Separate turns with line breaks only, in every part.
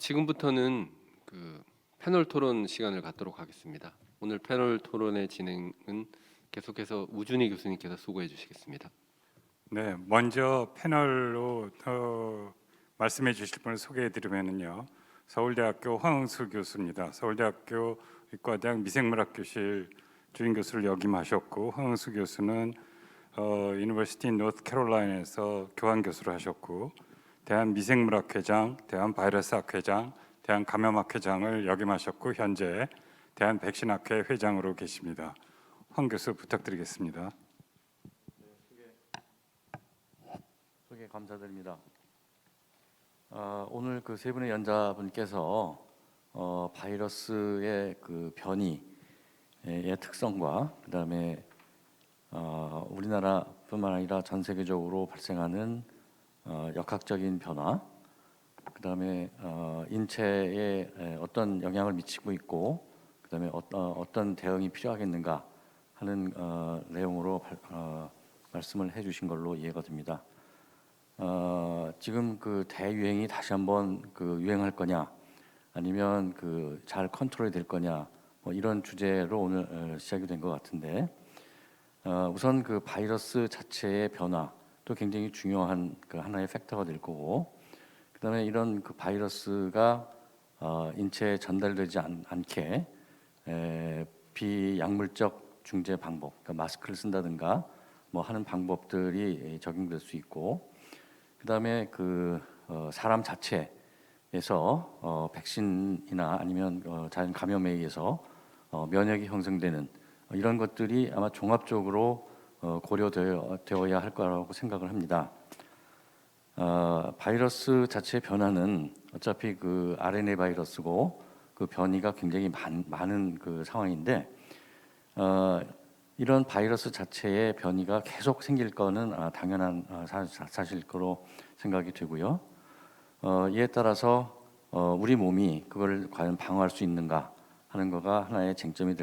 지금부터는 패널 토론 시간을 갖도록 하겠습니다. 오늘 패널 토론의 진행은 계속해서 우준희 교수님께서 수고해 주시겠습니다.
네, 먼저 패널로 말씀해 주실 분을 소개해 드리면요. 서울대학교 황응수 교수입니다. 서울대학교 의과대학 미생물학교실 주임 교수를 역임하셨고, 황응수 교수는 유니버시티 노스캐롤라이나에서 교환 교수를 하셨고, 대한미생물학회장, 대한바이러스학회장, 대한감염학회장을 역임하셨고, 현재 대한백신학회 회장으로 계십니다. 황 교수 부탁드리겠습니다.
소개 감사드립니다. 오늘 그 세 분의 연자분께서 바이러스의 그 변이의 특성과 그다음에 우리나라뿐만 아니라 전 세계적으로 발생하는 역학적인 변화, 그다음에 인체에 어떤 영향을 미치고 있고, 그다음에 어떤 대응이 필요하겠는가 하는 내용으로 말씀을 해주신 걸로 이해가 됩니다. 지금 그 대유행이 다시 한번 그 유행할 거냐, 아니면 그 잘 컨트롤이 될 거냐, 뭐 이런 주제로 오늘 시작이 된 것 같은데, 우선 그 바이러스 자체의 변화도 굉장히 중요한 그 하나의 팩터가 될 거고, 그다음에 이런 그 바이러스가 인체에 전달되지 않게 비약물적 중재 방법, 그러니까 마스크를 쓴다든가 뭐 하는 방법들이 적용될 수 있고, 그다음에 그 사람 자체에서 백신이나 아니면 자연 감염에 의해서 면역이 형성되는 이런 것들이 아마 종합적으로 고려되어야 할 거라고 생각을 합니다. 바이러스 자체의 변화는 어차피 그 RNA 바이러스고 그 변이가 굉장히 많은 그 상황인데, 이런 바이러스 자체의 변이가 계속 생길 거는 당연한 사실일 거로 생각이 되고요. 이에 따라서 우리 몸이 그걸 과연 방어할 수 있는가 하는 거가 하나의 쟁점이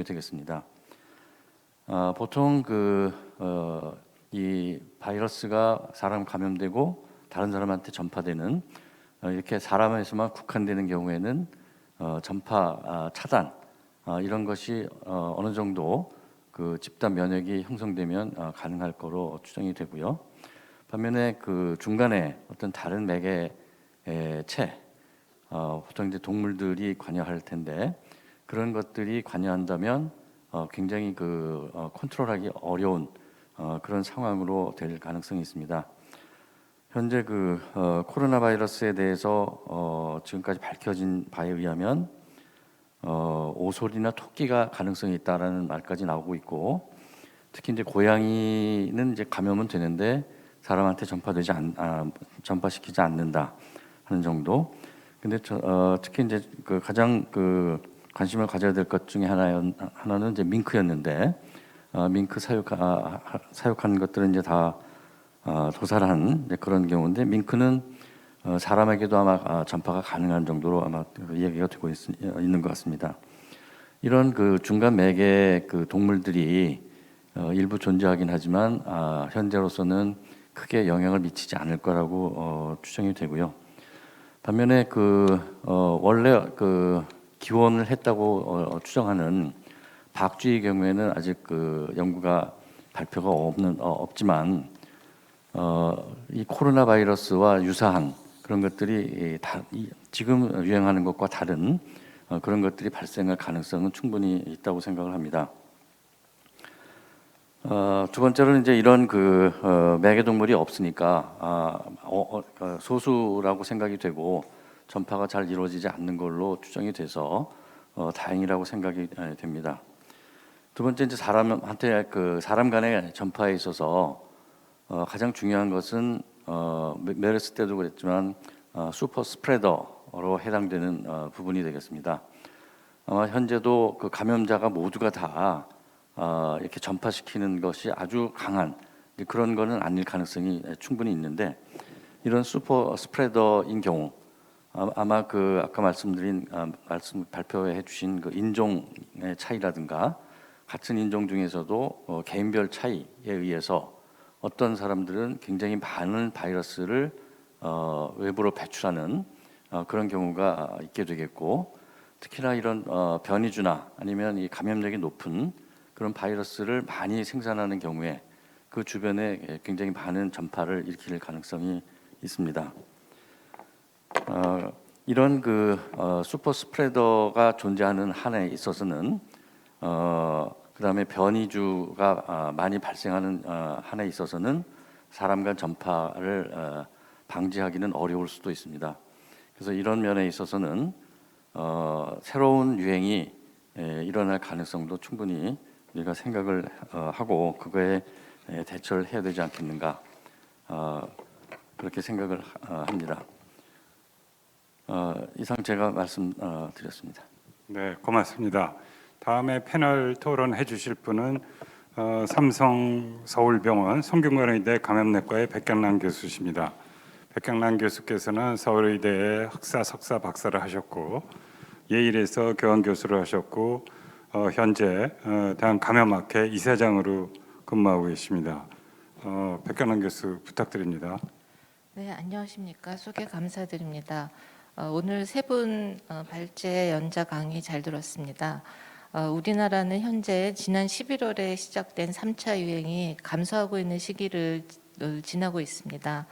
되겠습니다. 보통 이 바이러스가 사람 감염되고 다른 사람한테 전파되는 이렇게 사람에서만 국한되는 경우에는 전파 차단 이런 것이 어느 정도 그 집단 면역이 형성되면 가능할 거로 추정이 되고요. 반면에 그 중간에 어떤 다른 매개체, 보통 이제 동물들이 관여할 텐데, 그런 것들이 관여한다면 굉장히 컨트롤하기 어려운 그런 상황으로 될 가능성이 있습니다. 현재 코로나 바이러스에 대해서 지금까지 밝혀진 바에 의하면 오솔이나 토끼가 가능성이 있다라는 말까지 나오고 있고, 특히 이제 고양이는 이제 감염은 되는데 사람한테 전파시키지 않는다 하는 정도. 근데 특히 이제 가장 관심을 가져야 될 것 중에 하나는 이제 밍크였는데, 밍크 사육한 것들은 이제 다 도살한 그런 경우인데, 밍크는 사람에게도 아마 전파가 가능한 정도로 아마 이야기가 되고 있는 것 같습니다. 이런 중간 매개 동물들이 일부 존재하긴 하지만 현재로서는 크게 영향을 미치지 않을 거라고 추정이 되고요. 반면에 원래 기원을 했다고 추정하는 박쥐의 경우에는 아직 연구가 발표가 없지만 이 코로나 바이러스와 유사한 그런 것들이 지금 유행하는 것과 다른 그런 것들이 발생할 가능성은 충분히 있다고 생각을 합니다. 두 번째로는 이제 이런 매개동물이 없으니까 소수라고 생각이 되고 전파가 잘 이루어지지 않는 걸로 추정이 돼서 다행이라고 생각이 됩니다. 두 번째, 이제 사람한테 사람 간의 전파에 있어서 가장 중요한 것은 메르스 때도 그랬지만 슈퍼 스프레더로 해당되는 부분이 되겠습니다. 아마 현재도 감염자가 모두가 다 이렇게 전파시키는 것이 아주 강한 그런 거는 아닐 가능성이 충분히 있는데, 이런 슈퍼 스프레더인 경우 아마 아까 발표해 주신 인종의 차이라든가, 같은 인종 중에서도 개인별 차이에 의해서 어떤 사람들은 굉장히 많은 바이러스를 외부로 배출하는 그런 경우가 있게 되겠고, 특히나 이런 변이주나 아니면 이 감염력이 높은 그런 바이러스를 많이 생산하는 경우에 그 주변에 굉장히 많은 전파를 일으킬 가능성이 있습니다. 이런 슈퍼 스프레더가 존재하는 한에 있어서는 그다음에 변이주가 많이 발생하는 한에 있어서는 사람 간 전파를 방지하기는 어려울 수도 있습니다. 그래서 이런 면에 있어서는 새로운 유행이 일어날 가능성도 충분히 우리가 생각을 하고 그거에 대처를 해야 되지 않겠는가, 그렇게 생각을 합니다. 이상 제가 말씀드렸습니다.
네, 고맙습니다. 다음에 패널 토론해 주실 분은 삼성 서울병원 성균관의대 감염내과의 백경란 교수십니다. 백경란 교수께서는 서울의대에 학사, 석사, 박사를 하셨고 예일에서 교환교수를 하셨고 현재 대한감염학회 이사장으로 근무하고 계십니다. 백경란 교수 부탁드립니다.
네, 안녕하십니까. 소개 감사드립니다. 오늘 세 분 발제 연자 강의 잘 들었습니다. 우리나라는 현재 지난 11월에 시작된 3차 유행이 감소하고 있는 시기를 지나고 있습니다.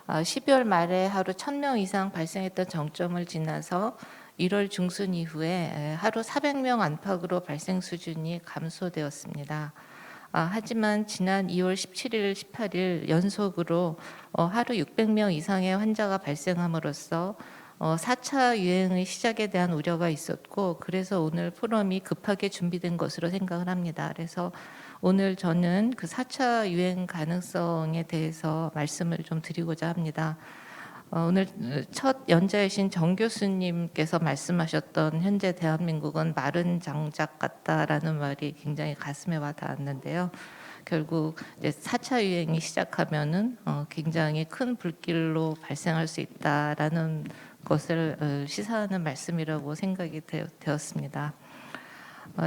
12월 말에 하루 1,000명 이상 발생했던 정점을 지나서 1월 중순 이후에 하루 400명 안팎으로 발생 수준이 감소되었습니다. 하지만 지난 2월 17일, 18일 연속으로 하루 600명 이상의 환자가 발생함으로써 4차 유행의 시작에 대한 우려가 있었고, 그래서 오늘 포럼이 급하게 준비된 것으로 생각을 합니다. 그래서 오늘 저는 그 4차 유행 가능성에 대해서 말씀을 좀 드리고자 합니다. 오늘 첫 연자이신 정 교수님께서 말씀하셨던 현재 대한민국은 마른 장작 같다라는 말이 굉장히 가슴에 와닿았는데요. 결국 이제 4차 유행이 시작하면은 굉장히 큰 불길로 발생할 수 있다라는 것을 시사하는 말씀이라고 생각이 되었습니다.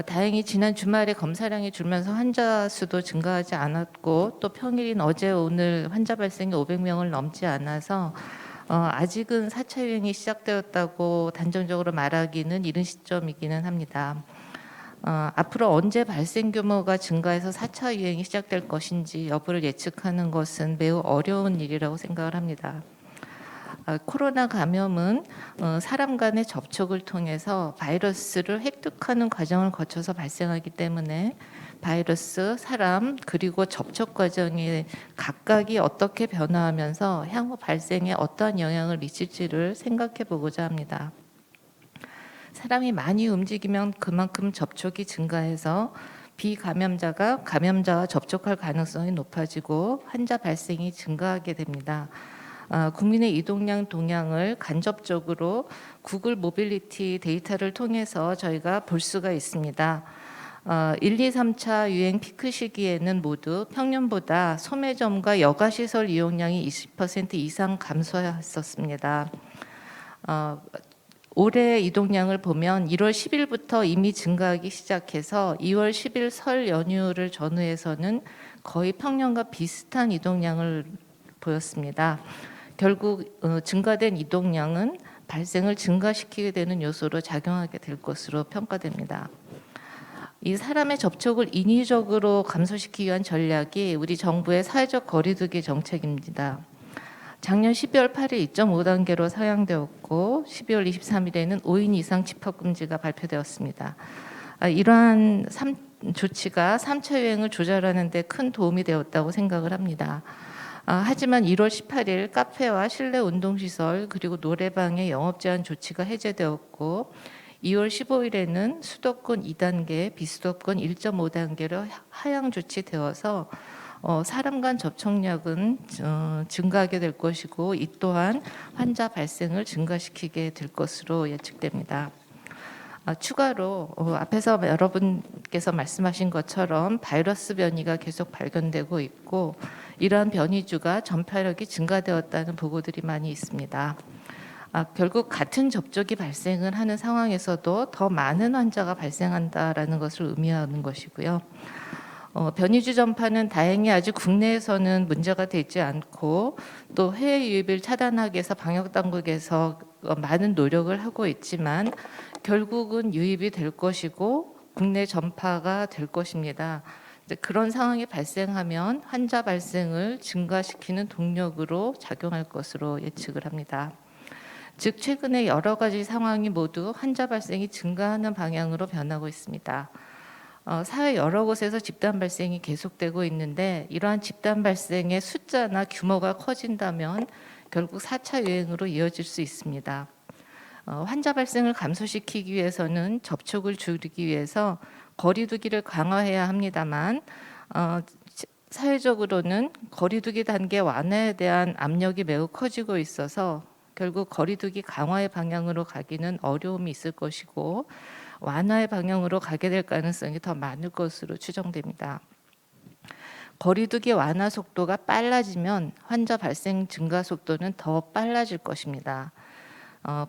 다행히 지난 주말에 검사량이 줄면서 환자 수도 증가하지 않았고, 또 평일인 어제 오늘 환자 발생이 500명을 넘지 않아서 아직은 4차 유행이 시작되었다고 단정적으로 말하기는 이른 시점이기는 합니다. 앞으로 언제 발생 규모가 증가해서 4차 유행이 시작될 것인지 여부를 예측하는 것은 매우 어려운 일이라고 생각을 합니다. 코로나 감염은 사람 간의 접촉을 통해서 바이러스를 획득하는 과정을 거쳐서 발생하기 때문에 바이러스, 사람, 그리고 접촉 과정이 각각이 어떻게 변화하면서 향후 발생에 어떠한 영향을 미칠지를 생각해 보고자 합니다. 사람이 많이 움직이면 그만큼 접촉이 증가해서 비감염자가 감염자와 접촉할 가능성이 높아지고 환자 발생이 증가하게 됩니다. 국민의 이동량 동향을 간접적으로 구글 모빌리티 데이터를 통해서 저희가 볼 수가 있습니다. 1, 2, 3차 유행 피크 시기에는 모두 평년보다 소매점과 여가시설 이용량이 20% 이상 감소했었습니다. 올해 이동량을 보면 1월 10일부터 이미 증가하기 시작해서 2월 10일 설 연휴를 전후해서는 거의 평년과 비슷한 이동량을 보였습니다. 결국 증가된 이동량은 발생을 증가시키게 되는 요소로 작용하게 될 것으로 평가됩니다. 이 사람의 접촉을 인위적으로 감소시키기 위한 전략이 우리 정부의 사회적 거리두기 정책입니다. 작년 12월 8일 2.5단계로 상향되었고 12월 23일에는 5인 이상 집합금지가 발표되었습니다. 이러한 조치가 3차 유행을 조절하는 데 큰 도움이 되었다고 생각을 합니다. 하지만 1월 18일 카페와 실내 운동시설 그리고 노래방의 영업 제한 조치가 해제되었고 2월 15일에는 수도권 2단계, 비수도권 1.5단계로 하향 조치되어서 사람 간 접촉량은 증가하게 될 것이고 이 또한 환자 발생을 증가시키게 될 것으로 예측됩니다. 추가로 앞에서 여러분께서 말씀하신 것처럼 바이러스 변이가 계속 발견되고 있고 이러한 변이주가 전파력이 증가되었다는 보고들이 많이 있습니다. 결국 같은 접촉이 발생을 하는 상황에서도 더 많은 환자가 발생한다라는 것을 의미하는 것이고요. 변이주 전파는 다행히 아직 국내에서는 문제가 되지 않고 또 해외 유입을 차단하기 위해서 방역 당국에서 많은 노력을 하고 있지만 결국은 유입이 될 것이고 국내 전파가 될 것입니다. 이제 그런 상황이 발생하면 환자 발생을 증가시키는 동력으로 작용할 것으로 예측을 합니다. 즉 최근에 여러 가지 상황이 모두 환자 발생이 증가하는 방향으로 변하고 있습니다. 사회 여러 곳에서 집단 발생이 계속되고 있는데 이러한 집단 발생의 숫자나 규모가 커진다면 결국 4차 유행으로 이어질 수 있습니다. 환자 발생을 감소시키기 위해서는 접촉을 줄이기 위해서 거리 두기를 강화해야 합니다만 사회적으로는 거리 두기 단계 완화에 대한 압력이 매우 커지고 있어서 결국 거리 두기 강화의 방향으로 가기는 어려움이 있을 것이고 완화의 방향으로 가게 될 가능성이 더 많을 것으로 추정됩니다. 거리두기 완화 속도가 빨라지면 환자 발생 증가 속도는 더 빨라질 것입니다.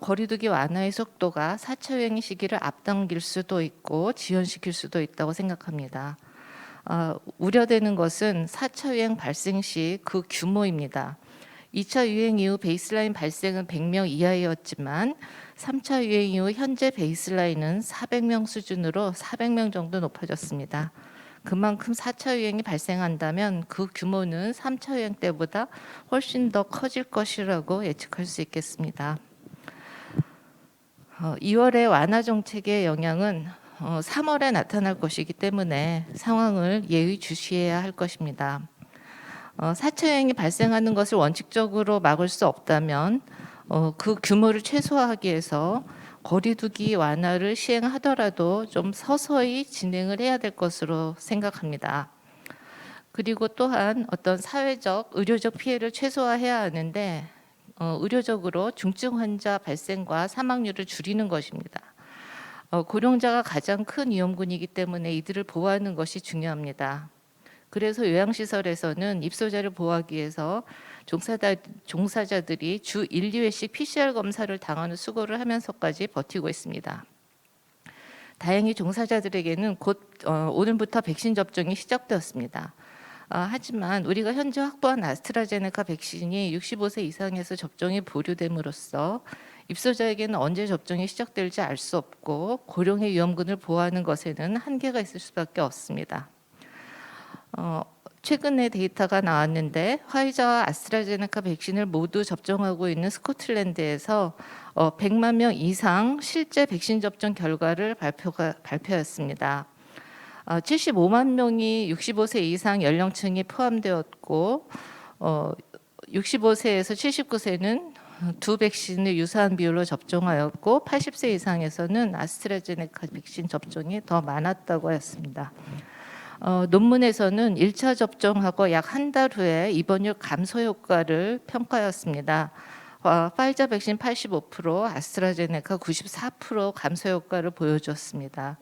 거리두기 완화의 속도가 4차 유행 시기를 앞당길 수도 있고 지연시킬 수도 있다고 생각합니다. 우려되는 것은 4차 유행 발생 시 그 규모입니다. 2차 유행 이후 베이스라인 발생은 100명 이하였지만 3차 유행 이후 현재 베이스라인은 400명 수준으로 400명 정도 높아졌습니다. 그만큼 4차 유행이 발생한다면 그 규모는 3차 유행 때보다 훨씬 더 커질 것이라고 예측할 수 있겠습니다. 2월의 완화 정책의 영향은 3월에 나타날 것이기 때문에 상황을 예의주시해야 할 것입니다. 4차 유행이 발생하는 것을 원칙적으로 막을 수 없다면 그 규모를 최소화하기 위해서 거리두기 완화를 시행하더라도 좀 서서히 진행을 해야 될 것으로 생각합니다. 그리고 또한 어떤 사회적, 의료적 피해를 최소화해야 하는데 의료적으로 중증 환자 발생과 사망률을 줄이는 것입니다. 고령자가 가장 큰 위험군이기 때문에 이들을 보호하는 것이 중요합니다. 그래서 요양시설에서는 입소자를 보호하기 위해서 종사자들이 주 1, 2회씩 PCR 검사를 당하는 수고를 하면서까지 버티고 있습니다. 다행히 종사자들에게는 곧 오늘부터 백신 접종이 시작되었습니다. 하지만 우리가 현재 확보한 아스트라제네카 백신이 65세 이상에서 접종이 보류됨으로써 입소자에게는 언제 접종이 시작될지 알 수 없고 고령의 위험군을 보호하는 것에는 한계가 있을 수밖에 없습니다. 최근에 데이터가 나왔는데 화이자와 아스트라제네카 백신을 모두 접종하고 있는 스코틀랜드에서 100만 명 이상 실제 백신 접종 결과를 발표했습니다. 75만 명이 65세 이상 연령층이 포함되었고 65세에서 79세는 두 백신을 유사한 비율로 접종하였고 80세 이상에서는 아스트라제네카 백신 접종이 더 많았다고 하였습니다. 논문에서는 1차 접종하고 약 한 달 후에 입원율 감소 효과를 평가하였습니다. 파이자 백신 85%, 아스트라제네카 94% 감소 효과를 보여주었습니다.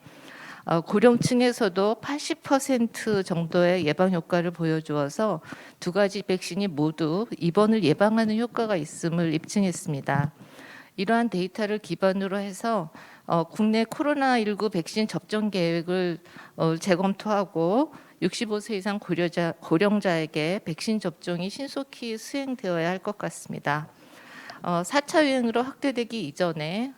고령층에서도 80% 정도의 예방 효과를 보여주어서 두 가지 백신이 모두 입원을 예방하는 효과가 있음을 입증했습니다. 이러한 데이터를 기반으로 해서 국내 코로나19 백신 접종 계획을 재검토하고 65세 이상 고령자에게 백신 접종이 신속히 수행되어야 할 것 같습니다. 4차 유행으로 확대되기 이전에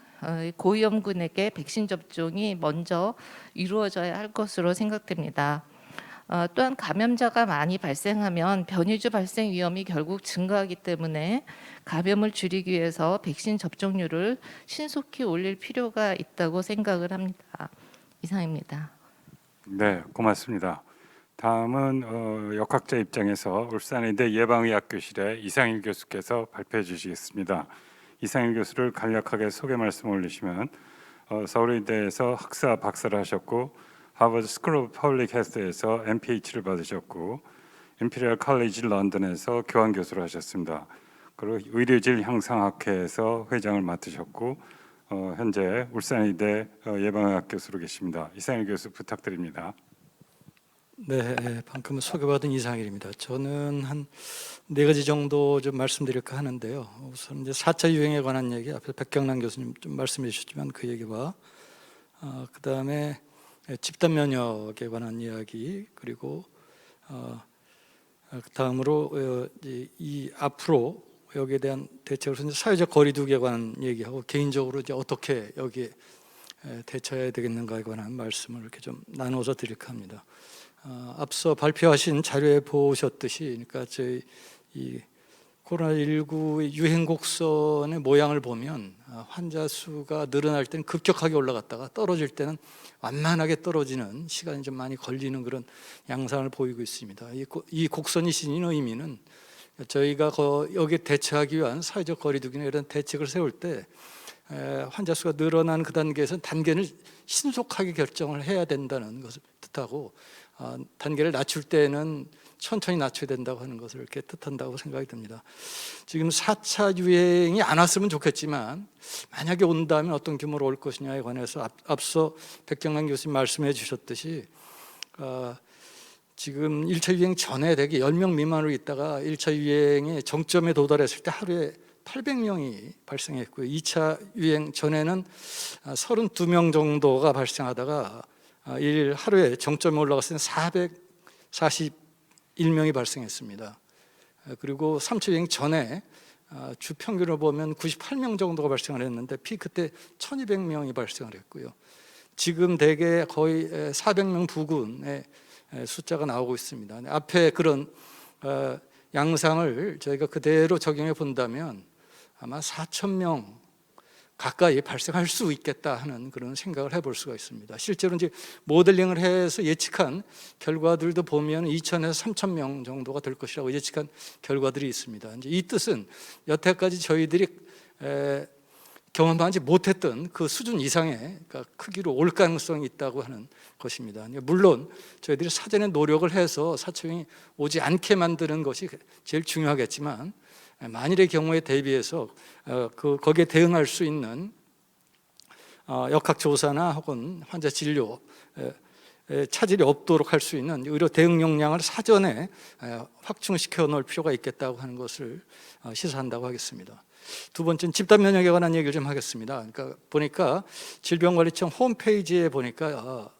고위험군에게 백신 접종이 먼저 이루어져야 할 것으로 생각됩니다. 또한 감염자가 많이 발생하면 변이주 발생 위험이 결국 증가하기 때문에 감염을 줄이기 위해서 백신 접종률을 신속히 올릴 필요가 있다고 생각을 합니다. 이상입니다.
네, 고맙습니다. 다음은 역학자 입장에서 울산의대 예방의학교실의 이상일 교수께서 발표해 주시겠습니다. 이상일 교수를 간략하게 소개 말씀 올리시면 서울의대에서 학사 박사를 하셨고 하버드 스쿨 오브 퍼블릭 헬스에서 MPH를 받으셨고 임피리얼 컬리지 런던에서 교환 교수를 하셨습니다. 그리고 의료질 향상학회에서 회장을 맡으셨고 현재 울산의대 예방의학 교수로 계십니다. 이상일 교수 부탁드립니다.
네, 방금 소개받은 이상일입니다. 저는 한 4가지 정도 좀 말씀드릴까 하는데요. 우선 이제 4차 유행에 관한 얘기 앞에 백경란 교수님 좀 말씀해 주셨지만 그 얘기와 그다음에 집단 면역에 관한 이야기, 그리고 다음으로 이 앞으로 여기에 대한 대책으로서 이제 사회적 거리두기에 관한 얘기하고 개인적으로 이제 어떻게 여기에 대처해야 되겠는가에 관한 말씀을 이렇게 좀 나눠서 드릴까 합니다. 앞서 발표하신 자료에 보셨듯이, 그러니까 저희 이 코로나19 유행 곡선의 모양을 보면 환자 수가 늘어날 때는 급격하게 올라갔다가 떨어질 때는 완만하게 떨어지는 시간이 좀 많이 걸리는 그런 양상을 보이고 있습니다. 이 곡선이 지닌 의미는 저희가 여기에 대처하기 위한 사회적 거리두기나 이런 대책을 세울 때 환자 수가 늘어난 그 단계에서는 단계를 신속하게 결정을 해야 된다는 것을 뜻하고, 단계를 낮출 때는 천천히 낮춰야 된다고 하는 것을 이렇게 뜻한다고 생각이 듭니다. 지금 4차 유행이 안 왔으면 좋겠지만 만약에 온다면 어떤 규모로 올 것이냐에 관해서 앞서 백경란 교수님 말씀해 주셨듯이 지금 1차 유행 전에 대개 10명 미만으로 있다가 1차 유행의 정점에 도달했을 때 하루에 800명이 발생했고요. 2차 유행 전에는 32명 정도가 발생하다가 하루에 정점에 올라갔을 때 441명이 발생했습니다. 그리고 3차 유행 전에 주 평균을 보면 98명 정도가 발생을 했는데 피크 때 1200명이 발생을 했고요. 지금 대개 거의 400명 부근의 숫자가 나오고 있습니다. 앞에 그런 양상을 저희가 그대로 적용해 본다면 아마 4,000명 가까이 발생할 수 있겠다 하는 그런 생각을 해볼 수가 있습니다. 실제로 이제 모델링을 해서 예측한 결과들도 보면 2,000에서 3,000명 정도가 될 것이라고 예측한 결과들이 있습니다. 이제 이 뜻은 여태까지 저희들이 경험하지 못했던 그 수준 이상의 크기로 올 가능성이 있다고 하는 것입니다. 물론 저희들이 사전에 노력을 해서 4차 유행이 오지 않게 만드는 것이 제일 중요하겠지만, 만일의 경우에 대비해서 거기에 대응할 수 있는 역학조사나 혹은 환자 진료 차질이 없도록 할 수 있는 의료 대응 역량을 사전에 확충시켜 놓을 필요가 있겠다고 하는 것을 시사한다고 하겠습니다. 두 번째는 집단 면역에 관한 얘기를 좀 하겠습니다. 그러니까 보니까 질병관리청 홈페이지에 보니까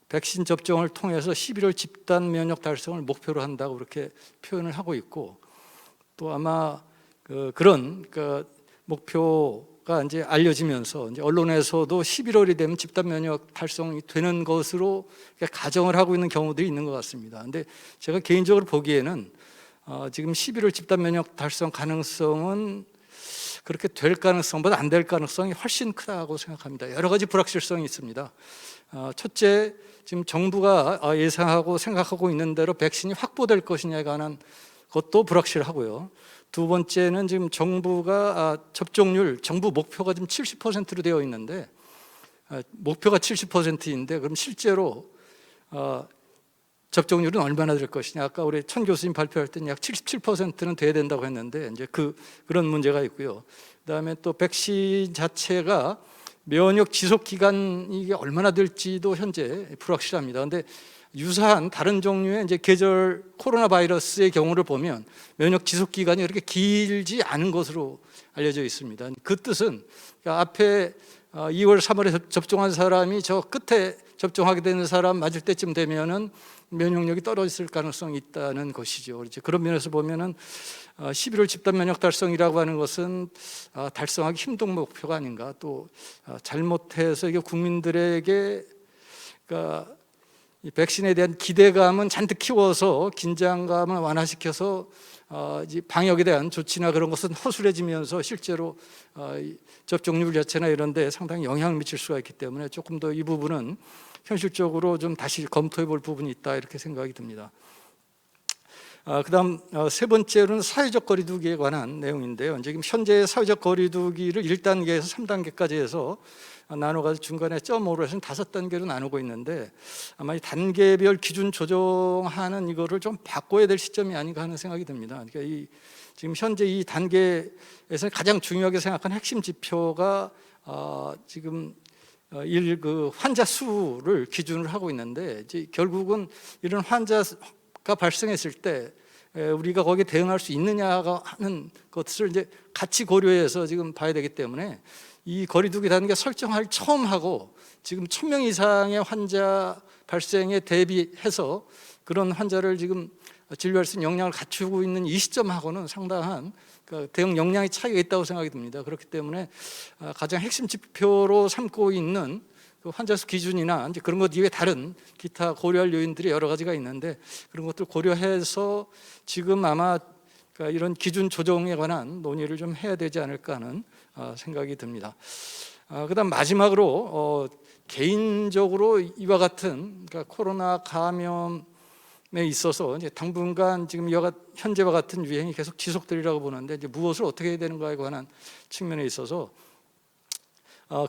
백신 접종을 통해서 11월 집단 면역 달성을 목표로 한다고 그렇게 표현을 하고 있고, 또 아마 그런 목표가 이제 알려지면서 이제 언론에서도 11월이 되면 집단 면역 달성이 되는 것으로 가정을 하고 있는 경우들이 있는 것 같습니다. 그런데 제가 개인적으로 보기에는 지금 11월 집단 면역 달성 가능성은 그렇게 될 가능성보다 안 될 가능성이 훨씬 크다고 생각합니다. 여러 가지 불확실성이 있습니다. 첫째, 지금 정부가 예상하고 생각하고 있는 대로 백신이 확보될 것이냐에 관한 것도 불확실하고요. 두 번째는 지금 정부가 정부 목표가 지금 70%로 되어 있는데, 목표가 70%인데 그럼 실제로 접종률은 얼마나 될 것이냐. 아까 우리 천 교수님 발표할 때는 약 77%는 돼야 된다고 했는데 이제 그런 문제가 있고요. 그다음에 또 백신 자체가 면역 지속 기간이 이게 얼마나 될지도 현재 불확실합니다. 그런데 유사한 다른 종류의 이제 계절 코로나 바이러스의 경우를 보면 면역 지속 기간이 그렇게 길지 않은 것으로 알려져 있습니다. 그 뜻은 앞에 2월, 3월에 접종한 사람이 저 끝에 접종하게 되는 사람 맞을 때쯤 되면은 면역력이 떨어질 가능성이 있다는 것이죠. 그런 면에서 보면은 11월 집단 면역 달성이라고 하는 것은 달성하기 힘든 목표가 아닌가. 또 잘못해서 이게 국민들에게 그러니까 이 백신에 대한 기대감은 잔뜩 키워서 긴장감을 완화시켜서 방역에 대한 조치나 그런 것은 허술해지면서 실제로 접종률 자체나 이런 데 상당히 영향을 미칠 수가 있기 때문에 조금 더 이 부분은 현실적으로 좀 다시 검토해 볼 부분이 있다 이렇게 생각이 듭니다. 그다음 세 번째로는 사회적 거리두기에 관한 내용인데요. 지금 현재 사회적 거리두기를 1단계에서 3단계까지 해서 나눠가지고 중간에 .5로 해서 5단계로 나누고 있는데, 아마 이 단계별 기준 조정하는 이거를 좀 바꿔야 될 시점이 아닌가 하는 생각이 듭니다. 그러니까 지금 현재 이 단계에서 가장 중요하게 생각하는 핵심 지표가 지금 환자 수를 기준으로 하고 있는데, 이제 결국은 이런 환자가 발생했을 때 우리가 거기에 대응할 수 있느냐가 하는 것을 이제 같이 고려해서 지금 봐야 되기 때문에 이 거리두기 단계 설정을 처음 하고 지금 1,000명 이상의 환자 발생에 대비해서 그런 환자를 지금 진료할 수 있는 역량을 갖추고 있는 이 시점하고는 상당한 그 대응 역량의 차이가 있다고 생각이 듭니다. 그렇기 때문에 가장 핵심 지표로 삼고 있는 그 환자 수 기준이나 이제 그런 것 이외에 다른 기타 고려할 요인들이 여러 가지가 있는데 그런 것들 고려해서 지금 아마 그러니까 이런 기준 조정에 관한 논의를 좀 해야 되지 않을까 하는 생각이 듭니다. 그다음 마지막으로 개인적으로 이와 같은 그러니까 코로나 감염에 있어서 이제 당분간 지금 현재와 같은 유행이 계속 지속되리라고 보는데 이제 무엇을 어떻게 해야 되는가에 관한 측면에 있어서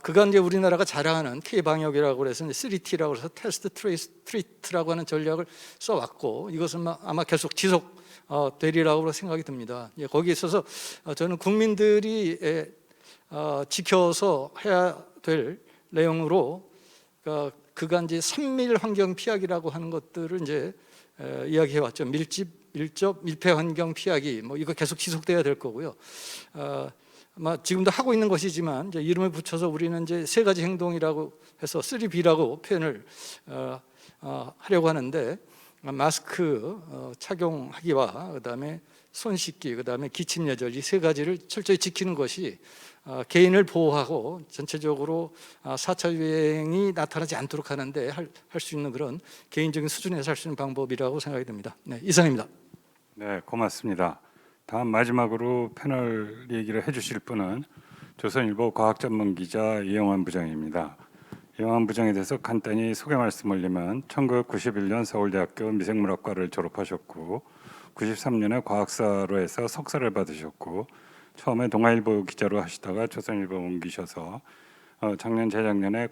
그간 이제 우리나라가 자랑하는 K 방역이라고 해서 3T라고 해서 테스트, 트레이스, 트리트라고 하는 전략을 써왔고 이것은 아마 계속 지속되리라고 생각이 듭니다. 거기에 있어서 저는 국민들이 지켜서 해야 될 내용으로 그간 이제 3밀 환경 피하기라고 하는 것들을 이제 이야기해 왔죠. 밀접, 밀폐 환경 피하기 뭐 이거 계속 지속돼야 될 거고요. 아마 지금도 하고 있는 것이지만 이제 이름을 붙여서 우리는 이제 세 가지 행동이라고 해서 3B라고 표현을 하려고 하는데 마스크 착용하기와 그다음에 손 씻기, 그다음에 기침 예절 이 세 가지를 철저히 지키는 것이 개인을 보호하고 전체적으로 4차 유행이 나타나지 않도록 하는데 할 수 있는 그런 개인적인 수준에서 할 수 있는 방법이라고 생각이 듭니다. 네, 이상입니다.
네, 고맙습니다. 다음 마지막으로 패널 얘기를 해주실 분은 조선일보 과학전문기자 이영환 부장입니다. 이영환 부장에 대해서 간단히 소개 말씀을 드리면 1991년 서울대학교 미생물학과를 졸업하셨고 93년에 과학사로에서 석사를 받으셨고 처음에 동아일보 기자로 하시다가 조선일보 옮기셔서 작년 재작년에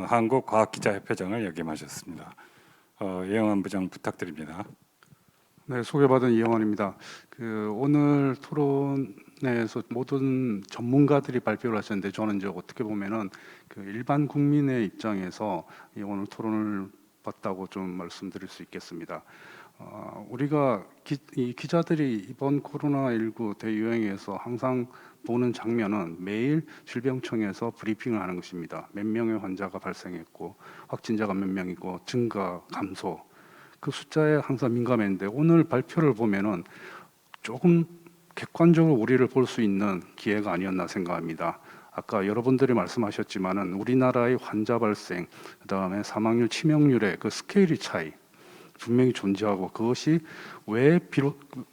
한국과학기자협회장을 역임하셨습니다. 이영환 부장 부탁드립니다.
네, 소개받은 이영환입니다. 오늘 토론회에서 모든 전문가들이 발표를 하셨는데 저는 이제 어떻게 보면은 일반 국민의 입장에서 오늘 토론을 봤다고 좀 말씀드릴 수 있겠습니다. 우리가 기자들이 이번 코로나19 대유행에서 항상 보는 장면은 매일 질병청에서 브리핑을 하는 것입니다. 몇 명의 환자가 발생했고 확진자가 몇 명이고 증가, 감소 그 숫자에 항상 민감했는데 오늘 발표를 보면은 조금 객관적으로 우리를 볼 수 있는 기회가 아니었나 생각합니다. 아까 여러분들이 말씀하셨지만은 우리나라의 환자 발생, 그다음에 사망률, 치명률의 그 스케일의 차이 분명히 존재하고 그것이 왜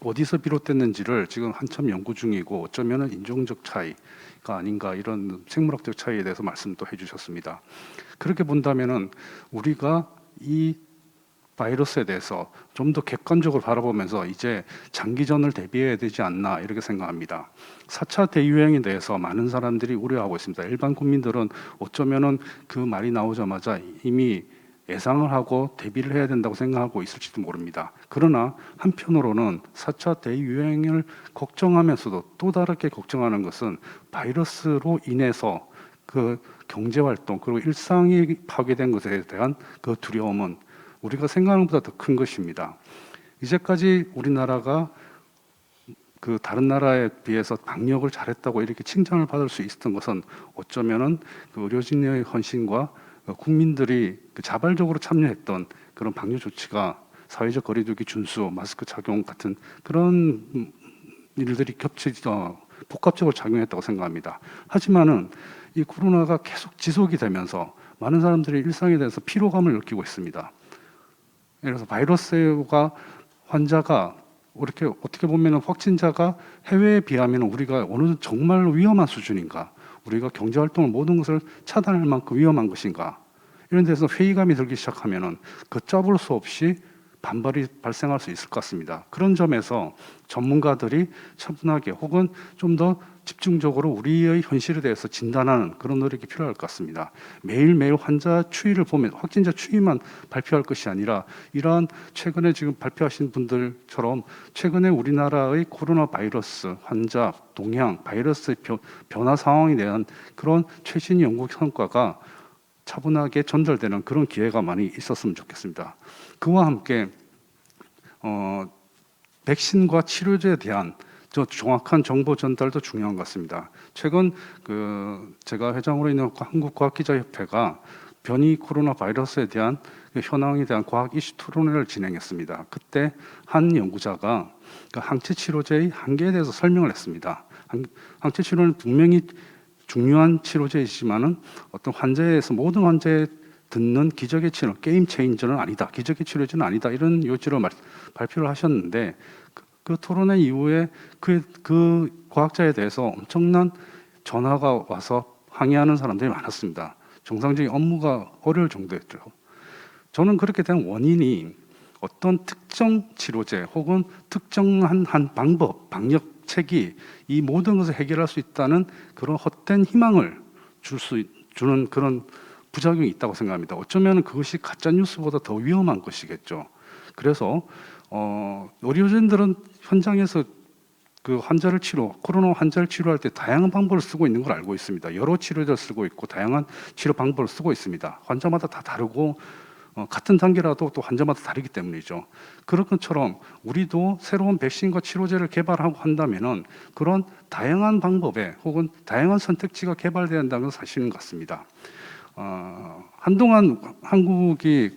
어디서 비롯됐는지를 지금 한참 연구 중이고 어쩌면은 인종적 차이가 아닌가 이런 생물학적 차이에 대해서 말씀도 해주셨습니다. 그렇게 본다면은 우리가 이 바이러스에 대해서 좀 더 객관적으로 바라보면서 이제 장기전을 대비해야 되지 않나 이렇게 생각합니다. 4차 대유행에 대해서 많은 사람들이 우려하고 있습니다. 일반 국민들은 어쩌면은 그 말이 나오자마자 이미 예상을 하고 대비를 해야 된다고 생각하고 있을지도 모릅니다. 그러나 한편으로는 4차 대유행을 걱정하면서도 또 다르게 걱정하는 것은 바이러스로 인해서 그 경제활동 그리고 일상이 파괴된 것에 대한 그 두려움은 우리가 생각하는 것보다 더 큰 것입니다. 이제까지 우리나라가 그 다른 나라에 비해서 방역을 잘했다고 이렇게 칭찬을 받을 수 있었던 것은 어쩌면은 그 의료진의 헌신과 국민들이 자발적으로 참여했던 그런 방역 조치가 사회적 거리두기 준수, 마스크 착용 같은 그런 일들이 복합적으로 작용했다고 생각합니다. 하지만은 이 코로나가 계속 지속이 되면서 많은 사람들이 일상에 대해서 피로감을 느끼고 있습니다. 그래서 바이러스가 환자가 이렇게 어떻게 보면 확진자가 해외에 비하면 우리가 어느 정말 위험한 수준인가, 우리가 경제 활동을 모든 것을 차단할 만큼 위험한 것인가 이런 데서 회의감이 들기 시작하면은 걷잡을 수 없이 반발이 발생할 수 있을 것 같습니다. 그런 점에서 전문가들이 차분하게 혹은 좀 더 집중적으로 우리의 현실에 대해서 진단하는 그런 노력이 필요할 것 같습니다. 매일매일 환자 추이를 보면 확진자 추이만 발표할 것이 아니라 이러한 최근에 지금 발표하신 분들처럼 최근에 우리나라의 코로나 바이러스 환자 동향, 바이러스의 변화 상황에 대한 그런 최신 연구 성과가 차분하게 전달되는 그런 기회가 많이 있었으면 좋겠습니다. 그와 함께 백신과 치료제에 대한 저 정확한 정보 전달도 중요한 것 같습니다. 최근 제가 회장으로 있는 한국과학기자협회가 변이 코로나 바이러스에 대한 현황에 대한 과학 이슈 토론회를 진행했습니다. 그때 한 연구자가 항체 치료제의 한계에 대해서 설명을 했습니다. 항체 치료는 분명히 중요한 치료제이지만은 어떤 환자에서 모든 환자에 듣는 기적의 치료, 게임 체인저는 아니다, 기적의 치료제는 아니다, 이런 요지로 발표를 하셨는데 그 토론회 이후에 그 과학자에 대해서 엄청난 전화가 와서 항의하는 사람들이 많았습니다. 정상적인 업무가 어려울 정도였죠. 저는 그렇게 된 원인이 어떤 특정 치료제 혹은 특정한 한 방법, 방역책이 이 모든 것을 해결할 수 있다는 그런 헛된 희망을 주는 그런 부작용이 있다고 생각합니다. 어쩌면 그것이 가짜 뉴스보다 더 위험한 것이겠죠. 그래서 의료진들은 현장에서 그 코로나 환자를 치료할 때 다양한 방법을 쓰고 있는 걸 알고 있습니다. 여러 치료제를 쓰고 있고 다양한 치료 방법을 쓰고 있습니다. 환자마다 다 다르고 같은 단계라도 또 환자마다 다르기 때문이죠. 그런 것처럼 우리도 새로운 백신과 치료제를 개발하고 한다면은 그런 다양한 방법에 혹은 다양한 선택지가 개발돼야 한다는 사실인 것 같습니다. 한동안 한국이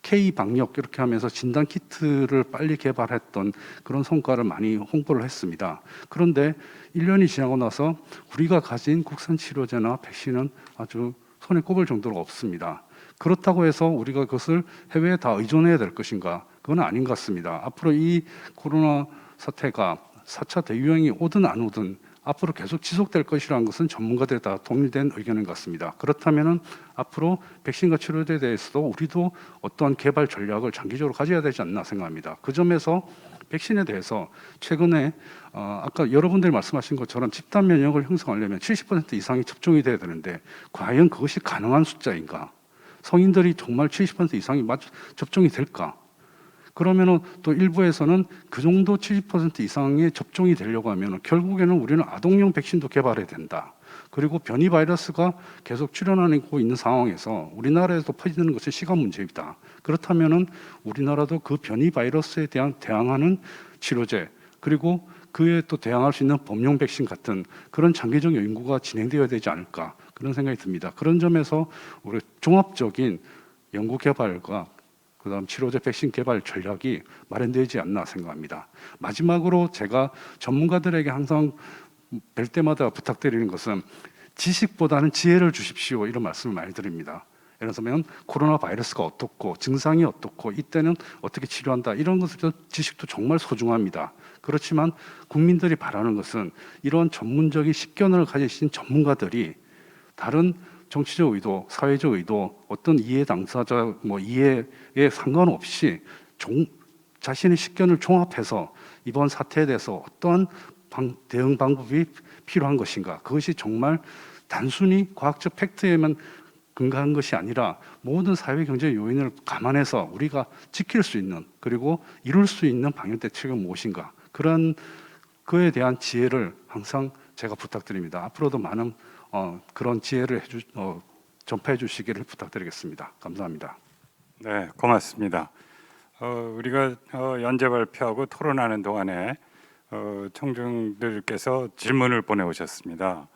K 방역 이렇게 하면서 진단 키트를 빨리 개발했던 그런 성과를 많이 홍보를 했습니다. 그런데 1년이 지나고 나서 우리가 가진 국산 치료제나 백신은 아주 손에 꼽을 정도로 없습니다. 그렇다고 해서 우리가 그것을 해외에 다 의존해야 될 것인가? 그건 아닌 것 같습니다. 앞으로 이 코로나 사태가 4차 대유행이 오든 안 오든 앞으로 계속 지속될 것이라는 것은 전문가들이 다 동일된 의견인 것 같습니다. 그렇다면은 앞으로 백신과 치료제에 대해서도 우리도 어떠한 개발 전략을 장기적으로 가져야 되지 않나 생각합니다. 그 점에서 백신에 대해서 최근에 아까 여러분들이 말씀하신 것처럼 집단 면역을 형성하려면 70% 이상이 접종이 돼야 되는데 과연 그것이 가능한 숫자인가? 성인들이 정말 70% 이상이 접종이 될까? 그러면은 또 일부에서는 그 정도 70% 이상의 접종이 되려고 하면 결국에는 우리는 아동용 백신도 개발해야 된다. 그리고 변이 바이러스가 계속 출현하고 있는 상황에서 우리나라에서 퍼지는 것은 시간 문제입니다. 그렇다면은 우리나라도 그 변이 바이러스에 대한 대항하는 치료제 그리고 그에 또 대항할 수 있는 범용 백신 같은 그런 장기적 연구가 진행되어야 되지 않을까 그런 생각이 듭니다. 그런 점에서 우리 종합적인 연구 개발과 그다음 치료제 백신 개발 전략이 마련되지 않나 생각합니다. 마지막으로 제가 전문가들에게 항상 뵐 때마다 부탁드리는 것은 지식보다는 지혜를 주십시오 이런 말씀을 많이 드립니다. 예를 들면 코로나 바이러스가 어떻고 증상이 어떻고 이때는 어떻게 치료한다 이런 것들 지식도 정말 소중합니다. 그렇지만 국민들이 바라는 것은 이런 전문적인 식견을 가지신 전문가들이 다른 정치적 의도, 사회적 의도, 어떤 이해 당사자 이해에 상관없이 자신의 식견을 종합해서 이번 사태에 대해서 어떠한 대응 방법이 필요한 것인가? 그것이 정말 단순히 과학적 팩트에만 근거한 것이 아니라 모든 사회 경제 요인을 감안해서 우리가 지킬 수 있는 그리고 이룰 수 있는 방역 대책은 무엇인가? 그런 그에 대한 지혜를 항상 제가 부탁드립니다. 앞으로도 많은 그런 지혜를 전파해 주시기를 부탁드리겠습니다. 감사합니다.
네, 고맙습니다. 우리가 연재 발표하고 토론하는 동안에 청중들께서 질문을 보내오셨습니다.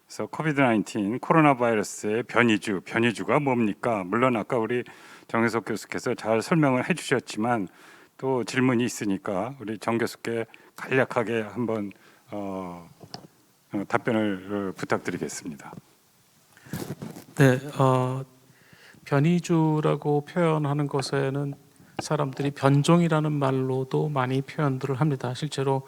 그래서 코비드-19 코로나 바이러스의 변이주가 뭡니까? 물론 아까 우리 정혜석 교수께서 잘 설명을 해주셨지만 또 질문이 있으니까 우리 정 교수께 간략하게 한번 답변을 부탁드리겠습니다.
네, 변이주라고 표현하는 것에는 사람들이 변종이라는 말로도 많이 표현들을 합니다. 실제로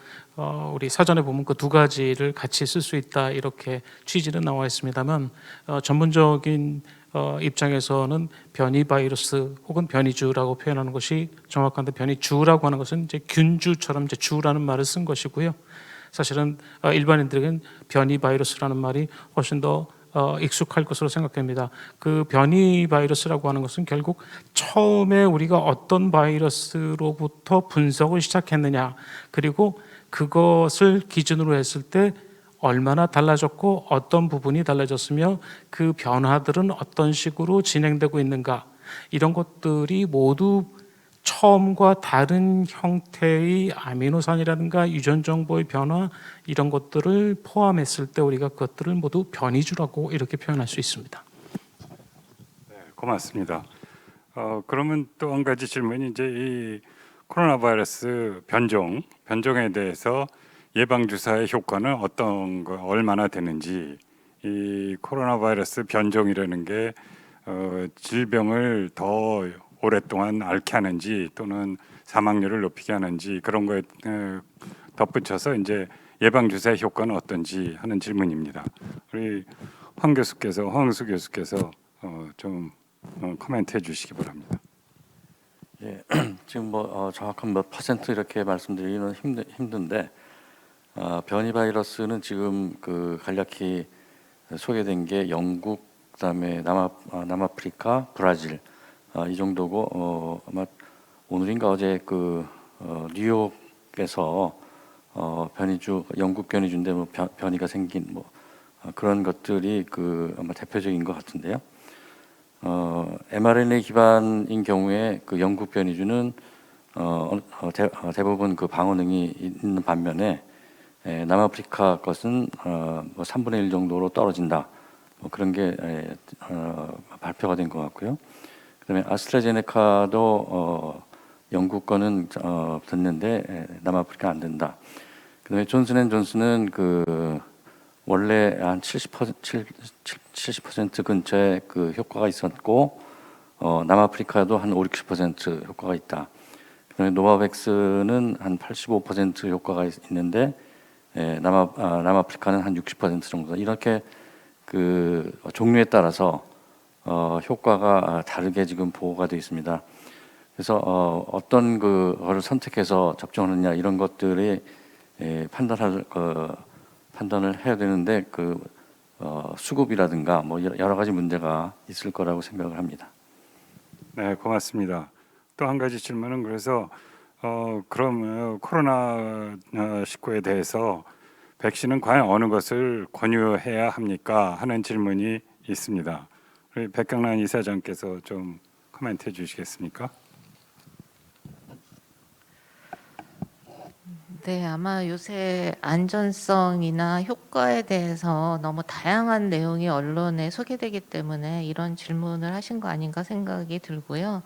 우리 사전에 보면 그 두 가지를 같이 쓸 수 있다 이렇게 취지는 나와 있습니다만 전문적인 입장에서는 변이 바이러스 혹은 변이주라고 표현하는 것이 정확한데 변이주라고 하는 것은 이제 균주처럼 이제 주라는 말을 쓴 것이고요. 사실은 일반인들에겐 변이 바이러스라는 말이 훨씬 더 익숙할 것으로 생각됩니다. 그 변이 바이러스라고 하는 것은 결국 처음에 우리가 어떤 바이러스로부터 분석을 시작했느냐 그리고 그것을 기준으로 했을 때 얼마나 달라졌고 어떤 부분이 달라졌으며 그 변화들은 어떤 식으로 진행되고 있는가 이런 것들이 모두 처음과 다른 형태의 아미노산이라든가 유전 정보의 변화 이런 것들을 포함했을 때 우리가 그것들을 모두 변이주라고 이렇게 표현할 수 있습니다.
고맙습니다. 그러면 또 한 가지 질문이 이제 이 코로나 바이러스 변종에 대해서 예방 주사의 효과는 어떤 거 얼마나 되는지, 이 코로나 바이러스 변종이라는 게 질병을 더 오랫동안 앓게 하는지 또는 사망률을 높이게 하는지 그런 거에 덧붙여서 이제 예방 주사의 효과는 어떤지 하는 질문입니다. 우리 황수 교수께서 좀 코멘트해 주시기 바랍니다.
예, 지금 뭐 정확한 몇 퍼센트 이렇게 말씀드리기는 힘든데 변이 바이러스는 지금 그 간략히 소개된 게 영국, 그다음에 남아프리카, 브라질 이 정도고 아마 오늘인가 어제 그 뉴욕에서 영국 변이주인데 뭐 변이가 생긴 뭐 그런 것들이 그 아마 대표적인 것 같은데요. mRNA 기반인 경우에 그 영국 변이주는 대부분 그 방어능이 있는 반면에 남아프리카 것은 뭐 3분의 1 정도로 떨어진다. 뭐 그런 게 발표가 된 것 같고요. 그다음에 아스트라제네카도 영국 거는 듣는데 남아프리카 안 된다. 그다음에 존슨앤존슨은 그 원래 한 70% 근처에 그 효과가 있었고 남아프리카도 한 50-60% 효과가 있다. 그다음에 노바백스는 한 85% 효과가 있는데 남아프리카는 한 60% 정도. 이렇게 그 종류에 따라서 효과가 다르게 지금 보고가 되어 있습니다. 그래서 어떤 그거를 선택해서 접종하느냐 이런 것들이 판단을 해야 되는데 그 수급이라든가 뭐 여러 가지 문제가 있을 거라고 생각을 합니다.
네, 고맙습니다. 또 한 가지 질문은 그래서 그럼 코로나 19에 대해서 백신은 과연 어느 것을 권유해야 합니까? 하는 질문이 있습니다. 우리 백경란 이사장께서 좀 코멘트해 주시겠습니까?
네, 아마 요새 안전성이나 효과에 대해서 너무 다양한 내용이 언론에 소개되기 때문에 이런 질문을 하신 거 아닌가 생각이 들고요.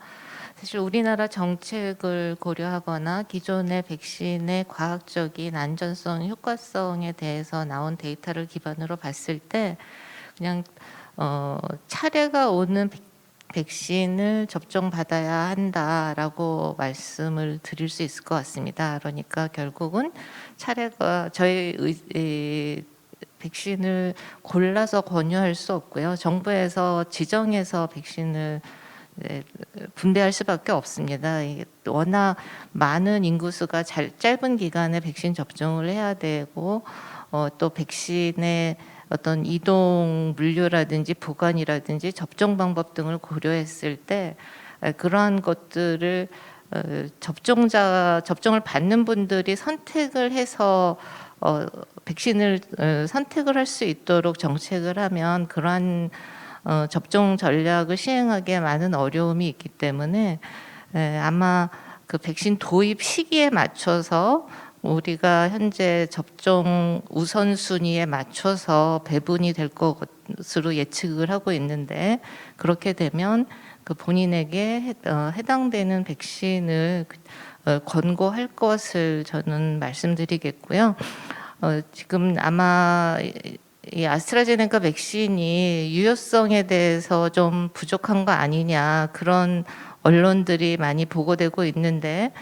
사실 우리나라 정책을 고려하거나 기존의 백신의 과학적인 안전성, 효과성에 대해서 나온 데이터를 기반으로 봤을 때 그냥 차례가 오는 백신을 접종받아야 한다라고 말씀을 드릴 수 있을 것 같습니다. 그러니까 결국은 차례가 백신을 골라서 권유할 수 없고요. 정부에서 지정해서 백신을 분배할 수밖에 없습니다. 이게 워낙 많은 인구수가 짧은 기간에 백신 접종을 해야 되고 또 백신의 어떤 이동 물류라든지 보관이라든지 접종 방법 등을 고려했을 때 그러한 것들을 접종을 받는 분들이 선택을 해서 백신을 선택을 할 수 있도록 정책을 하면 그러한 접종 전략을 시행하기에 많은 어려움이 있기 때문에 아마 그 백신 도입 시기에 맞춰서 우리가 현재 접종 우선순위에 맞춰서 배분이 될 것으로 예측을 하고 있는데 그렇게 되면 그 본인에게 해당되는 백신을 권고할 것을 저는 말씀드리겠고요. 지금 아마 이 아스트라제네카 백신이 유효성에 대해서 좀 부족한 거 아니냐 그런 언론들이 많이 보고되고 있는데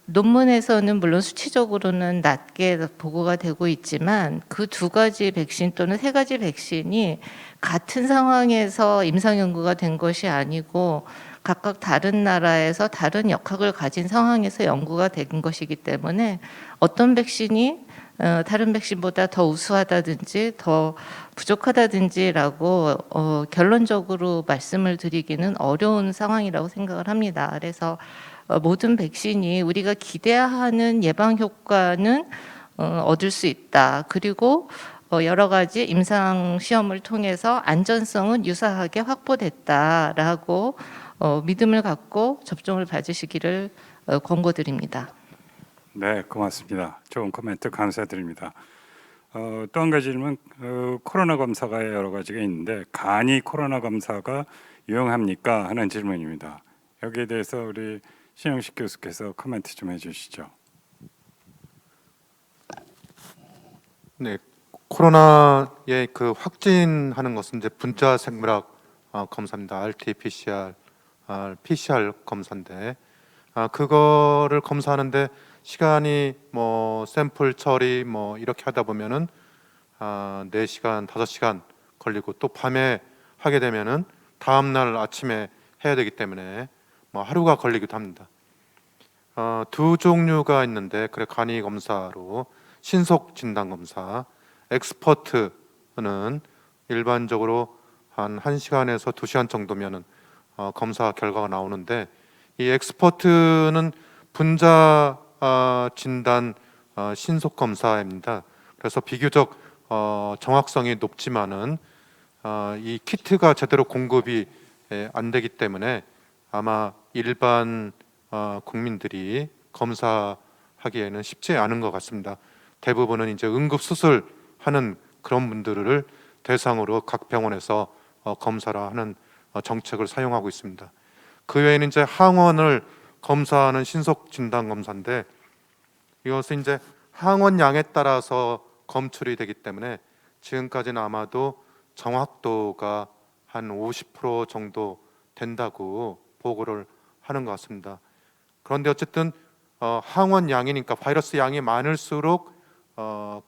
논문에서는 물론 수치적으로는 낮게 보고가 되고 있지만 그 두 가지 백신 또는 세 가지 백신이 같은 상황에서 임상 연구가 된 것이 아니고 각각 다른 나라에서 다른 역학을 가진 상황에서 연구가 된 것이기 때문에 어떤 백신이 다른 백신보다 더 우수하다든지 더 부족하다든지라고 결론적으로 말씀을 드리기는 어려운 상황이라고 생각을 합니다. 그래서 모든 백신이 우리가 기대하는 예방 효과는 얻을 수 있다. 그리고 여러 가지 임상 시험을 통해서 안전성은 유사하게 확보됐다라고 믿음을 갖고 접종을 받으시기를 권고드립니다.
네, 고맙습니다. 좋은 코멘트 감사드립니다. 또 한 가지 질문, 코로나 검사가 여러 가지가 있는데 간이 코로나 검사가 유용합니까 하는 질문입니다. 여기에 대해서 우리 신영식 교수께서 코멘트 좀 해주시죠.
네, 코로나의 그 확진하는 것은 이제 분자 생물학 검사입니다. RT-PCR, PCR 검사인데 그거를 검사하는데 시간이 뭐 샘플 처리 뭐 이렇게 하다 보면은 4시간, 5시간 걸리고 또 밤에 하게 되면은 다음 날 아침에 해야 되기 때문에 뭐 하루가 걸리기도 합니다. 두 종류가 있는데 그래 간이 검사로 신속 진단 검사, 엑스퍼트는 일반적으로 한 1시간에서 2시간 정도면은 검사 결과가 나오는데 이 엑스퍼트는 분자 진단 신속 검사입니다. 그래서 비교적 정확성이 높지만은 이 키트가 제대로 공급이 안 되기 때문에 아마 일반 국민들이 검사하기에는 쉽지 않은 것 같습니다. 대부분은 이제 응급 수술하는 그런 분들을 대상으로 각 병원에서 검사를 하는 정책을 사용하고 있습니다. 그 외에는 이제 항원을 검사하는 신속 진단 검사인데 이것은 이제 항원 양에 따라서 검출이 되기 때문에 지금까지는 아마도 정확도가 한 50% 정도 된다고 보고를 하는 것 같습니다. 그런데 어쨌든 항원 양이니까 바이러스 양이 많을수록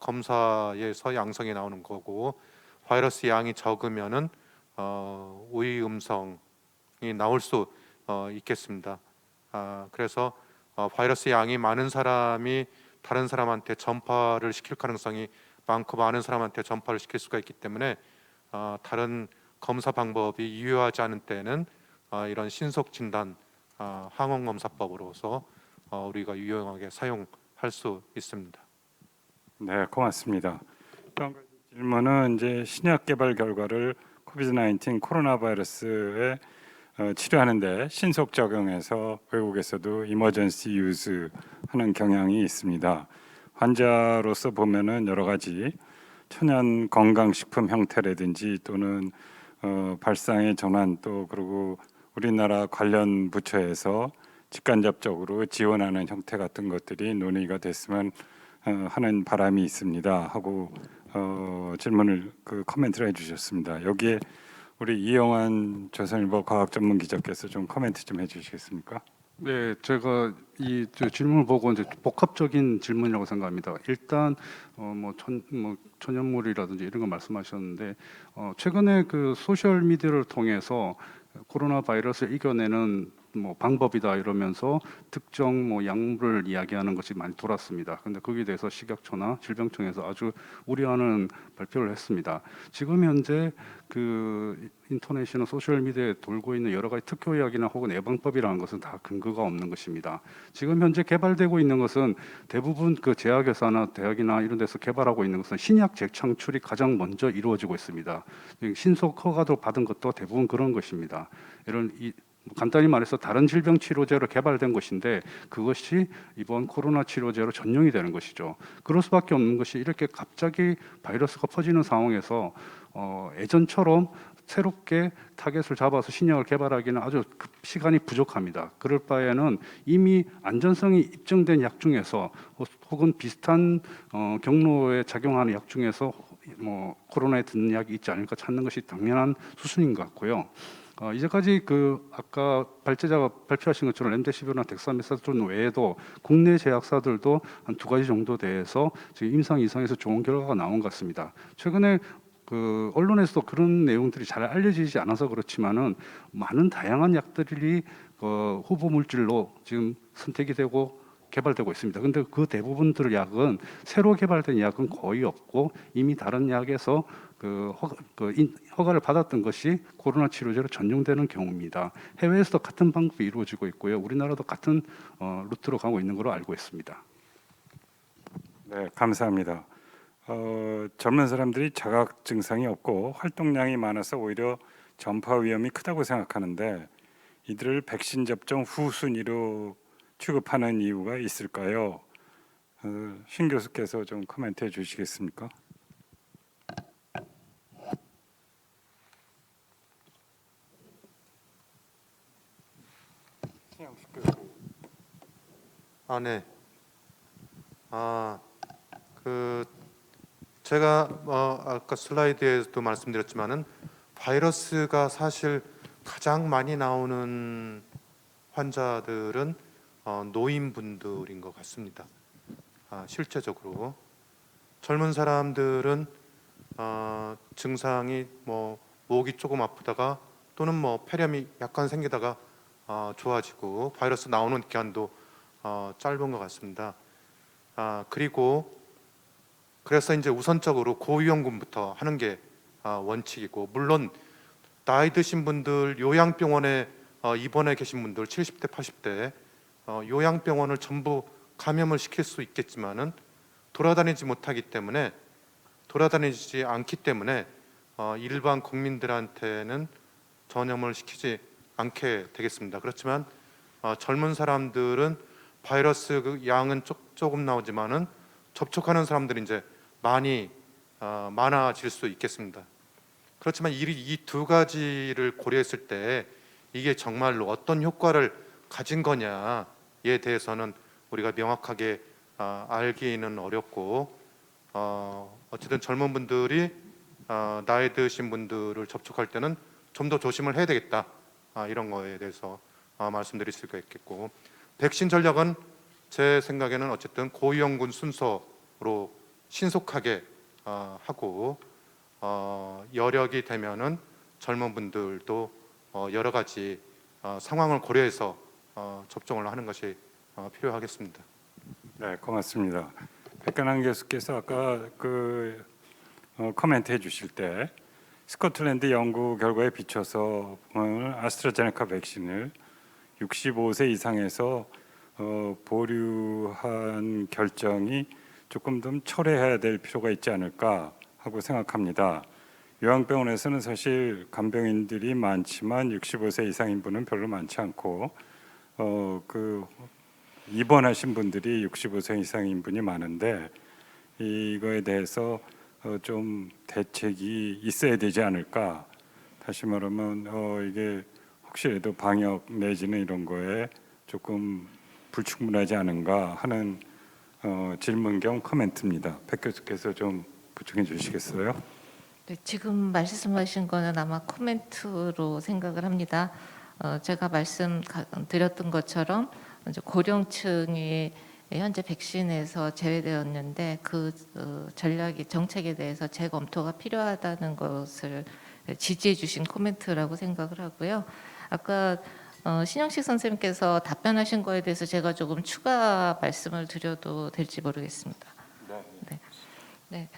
검사에서 양성이 나오는 거고 바이러스 양이 적으면은 우위 음성이 나올 수 있겠습니다. 그래서 바이러스 양이 많은 사람이 다른 사람한테 전파를 시킬 가능성이 많고 많은 사람한테 전파를 시킬 수가 있기 때문에 다른 검사 방법이 유효하지 않은 때는 이런 신속 진단 항원 검사법으로서 우리가 유용하게 사용할 수 있습니다.
네, 고맙습니다. 또 한 가지 질문은 이제 신약 개발 결과를 코비드-19 코로나 바이러스에 치료하는데 신속 적용해서 외국에서도 이머전시 유즈 하는 경향이 있습니다. 환자로서 보면은 여러 가지 천연 건강식품 형태라든지 또는 발상의 전환 또 그리고 우리나라 관련 부처에서 직간접적으로 지원하는 형태 같은 것들이 논의가 됐으면 하는 바람이 있습니다 하고 질문을 코멘트를 해주셨습니다. 여기에 우리 이영환 조선일보 과학전문기자께서 좀 코멘트 좀 해주시겠습니까?
네, 제가 이 질문을 보고 이제 복합적인 질문이라고 생각합니다. 일단 천연물이라든지 이런 거 말씀하셨는데 최근에 그 소셜 미디어를 통해서 코로나 바이러스를 이겨내는 방법이다 이러면서 특정 약물을 이야기하는 것이 많이 돌았습니다. 그런데 거기에 대해서 식약처나 질병청에서 아주 우려하는 발표를 했습니다. 지금 현재 그 인터넷이나 소셜 미디어에 돌고 있는 여러 가지 특효약이나 혹은 예방법이라는 것은 다 근거가 없는 것입니다. 지금 현재 개발되고 있는 것은 대부분 그 제약회사나 대학이나 이런 데서 개발하고 있는 것은 신약 재창출이 가장 먼저 이루어지고 있습니다. 신속 허가도 받은 것도 대부분 그런 것입니다. 간단히 말해서 다른 질병 치료제로 개발된 것인데 그것이 이번 코로나 치료제로 전용이 되는 것이죠. 그럴 수밖에 없는 것이 이렇게 갑자기 바이러스가 퍼지는 상황에서 예전처럼 새롭게 타겟을 잡아서 신약을 개발하기는 아주 시간이 부족합니다. 그럴 바에는 이미 안전성이 입증된 약 중에서 혹은 비슷한 경로에 작용하는 약 중에서 코로나에 듣는 약이 있지 않을까 찾는 것이 당연한 수순인 것 같고요. 이제까지 아까 발제자가 발표하신 것처럼 렘데시비르나 덱사메타존 외에도 국내 제약사들도 한 2가지 정도 대해서 지금 임상 이상에서 좋은 결과가 나온 것 같습니다. 최근에 언론에서도 그런 내용들이 잘 알려지지 않아서 그렇지만은 많은 다양한 약들이 후보 물질로 지금 선택이 되고 개발되고 있습니다. 그런데 그 대부분들 약은 새로 개발된 약은 거의 없고 이미 다른 약에서 허가를 받았던 것이 코로나 치료제로 전용되는 경우입니다. 해외에서도 같은 방법이 이루어지고 있고요. 우리나라도 같은 루트로 가고 있는 걸로 알고 있습니다.
네, 감사합니다. 젊은 사람들이 자각 증상이 없고 활동량이 많아서 오히려 전파 위험이 크다고 생각하는데 이들을 백신 접종 후 순위로 취급하는 이유가 있을까요? 신 교수께서 좀 코멘트해 주시겠습니까?
네. 제가 아까 슬라이드에서도 말씀드렸지만은 바이러스가 사실 가장 많이 나오는 환자들은 노인분들인 것 같습니다. 실제적으로 젊은 사람들은 증상이 뭐 목이 조금 아프다가 또는 뭐 폐렴이 약간 생기다가 좋아지고 바이러스 나오는 기간도 짧은 것 같습니다. 그리고 그래서 이제 우선적으로 고위험군부터 하는 게 원칙이고, 물론 나이 드신 분들, 요양병원에 입원해 계신 분들 70대, 80대 요양병원을 전부 감염을 시킬 수 있겠지만은 돌아다니지 않기 때문에 일반 국민들한테는 전염을 시키지 않게 되겠습니다. 그렇지만 젊은 사람들은 바이러스 그 양은 조금 나오지만은 접촉하는 사람들이 이제 많아질 수 있겠습니다. 그렇지만 이 두 가지를 고려했을 때 이게 정말로 어떤 효과를 가진 거냐에 대해서는 우리가 명확하게 알기는 어렵고, 어쨌든 젊은 분들이 나이 드신 분들을 접촉할 때는 좀 더 조심을 해야 되겠다, 이런 거에 대해서 말씀드릴 수가 있겠고, 백신 전략은 제 생각에는 어쨌든 고위험군 순서로 신속하게 하고, 여력이 되면은 젊은 분들도 여러 가지 상황을 고려해서 접종을 하는 것이 필요하겠습니다.
네, 고맙습니다. 백근환 교수께서 아까 코멘트 해주실 때 스코틀랜드 연구 결과에 비춰서 아스트라제네카 백신을 65세 이상에서 보류한 결정이 조금 더 철회해야 될 필요가 있지 않을까 하고 생각합니다. 요양병원에서는 사실 간병인들이 많지만 65세 이상인 분은 별로 많지 않고 입원하신 분들이 65세 이상인 분이 많은데, 이거에 대해서 좀 대책이 있어야 되지 않을까. 다시 말하면 이게 혹시라도 방역 내지는 이런 거에 조금 불충분하지 않은가 하는 질문 겸 코멘트입니다. 백 교수께서 좀 보충해 주시겠어요?
네, 지금 말씀하신 거는 아마 코멘트로 생각을 합니다. 제가 말씀드렸던 것처럼 이제 고령층이 현재 백신에서 제외되었는데 그 전략이 정책에 대해서 재검토가 필요하다는 것을 지지해 주신 코멘트라고 생각을 하고요. 아까 신영식 선생님께서 답변하신 거에 대해서 제가 조금 추가 말씀을 드려도 될지 모르겠습니다. 네.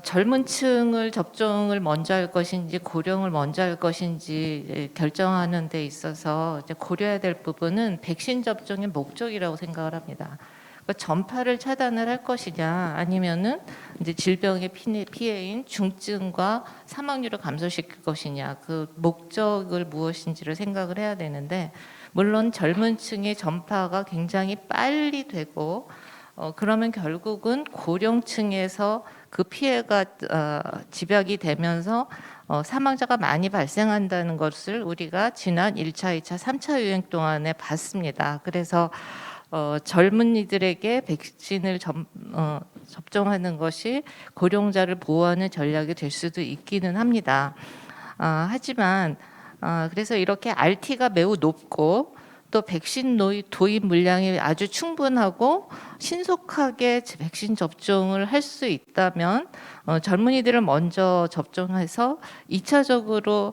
젊은 층을 접종을 먼저 할 것인지 고령을 먼저 할 것인지 결정하는 데 있어서 이제 고려해야 될 부분은 백신 접종의 목적이라고 생각을 합니다. 그러니까 전파를 차단을 할 것이냐, 아니면은 이제 질병의 피해인 중증과 사망률을 감소시킬 것이냐, 그 목적을 무엇인지를 생각을 해야 되는데, 물론 젊은 층의 전파가 굉장히 빨리 되고 그러면 결국은 고령층에서 그 피해가 집약이 되면서 사망자가 많이 발생한다는 것을 우리가 지난 1차, 2차, 3차 유행 동안에 봤습니다. 그래서 젊은이들에게 백신을 접종하는 것이 고령자를 보호하는 전략이 될 수도 있기는 합니다. 하지만 그래서 이렇게 RT가 매우 높고 또 백신 도입 물량이 아주 충분하고 신속하게 백신 접종을 할 수 있다면 젊은이들을 먼저 접종해서 2차적으로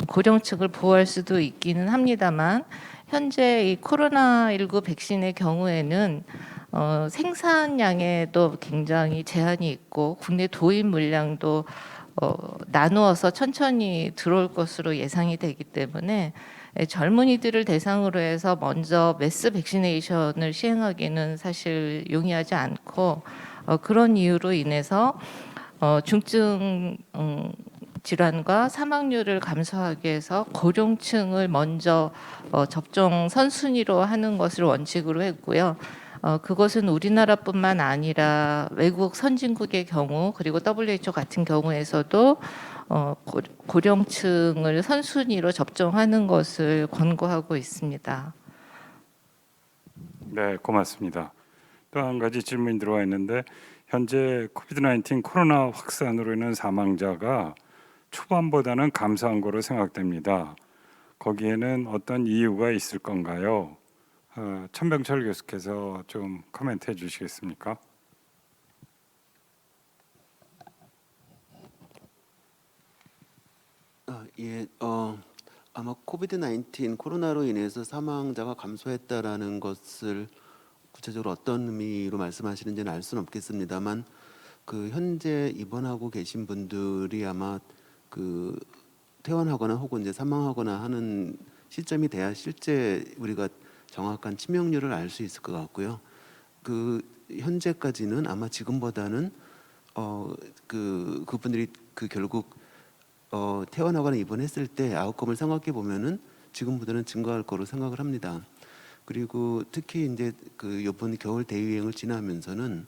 고령층을 보호할 수도 있기는 합니다만, 현재 이 코로나19 백신의 경우에는 생산량에도 굉장히 제한이 있고 국내 도입 물량도 나누어서 천천히 들어올 것으로 예상이 되기 때문에 젊은이들을 대상으로 해서 먼저 매스 백시네이션을 시행하기는 사실 용이하지 않고, 그런 이유로 인해서 중증 질환과 사망률을 감소하기 위해서 고령층을 먼저 접종 선순위로 하는 것을 원칙으로 했고요. 그것은 우리나라뿐만 아니라 외국 선진국의 경우 그리고 WHO 같은 경우에서도 고령층을 선순위로 접종하는 것을 권고하고 있습니다.
네, 고맙습니다. 또 한 가지 질문이 들어와 있는데 현재 코비드-19 코로나 확산으로 인한 사망자가 초반보다는 감소한 거로 생각됩니다. 거기에는 어떤 이유가 있을 건가요? 천병철 교수께서 좀 코멘트해 주시겠습니까?
예, 아마 코비드-19 코로나로 인해서 사망자가 감소했다라는 것을 구체적으로 어떤 의미로 말씀하시는지는 알 수는 없겠습니다만 그 현재 입원하고 계신 분들이 아마 그 퇴원하거나 혹은 이제 사망하거나 하는 시점이 돼야 실제 우리가 정확한 치명률을 알 수 있을 것 같고요. 그 현재까지는 아마 지금보다는 그분들이 그 결국 퇴원하거나 입원했을 때 아웃컴을 생각해 보면은 지금보다는 증가할 거로 생각을 합니다. 그리고 특히 이제 그 이번 겨울 대유행을 지나면서는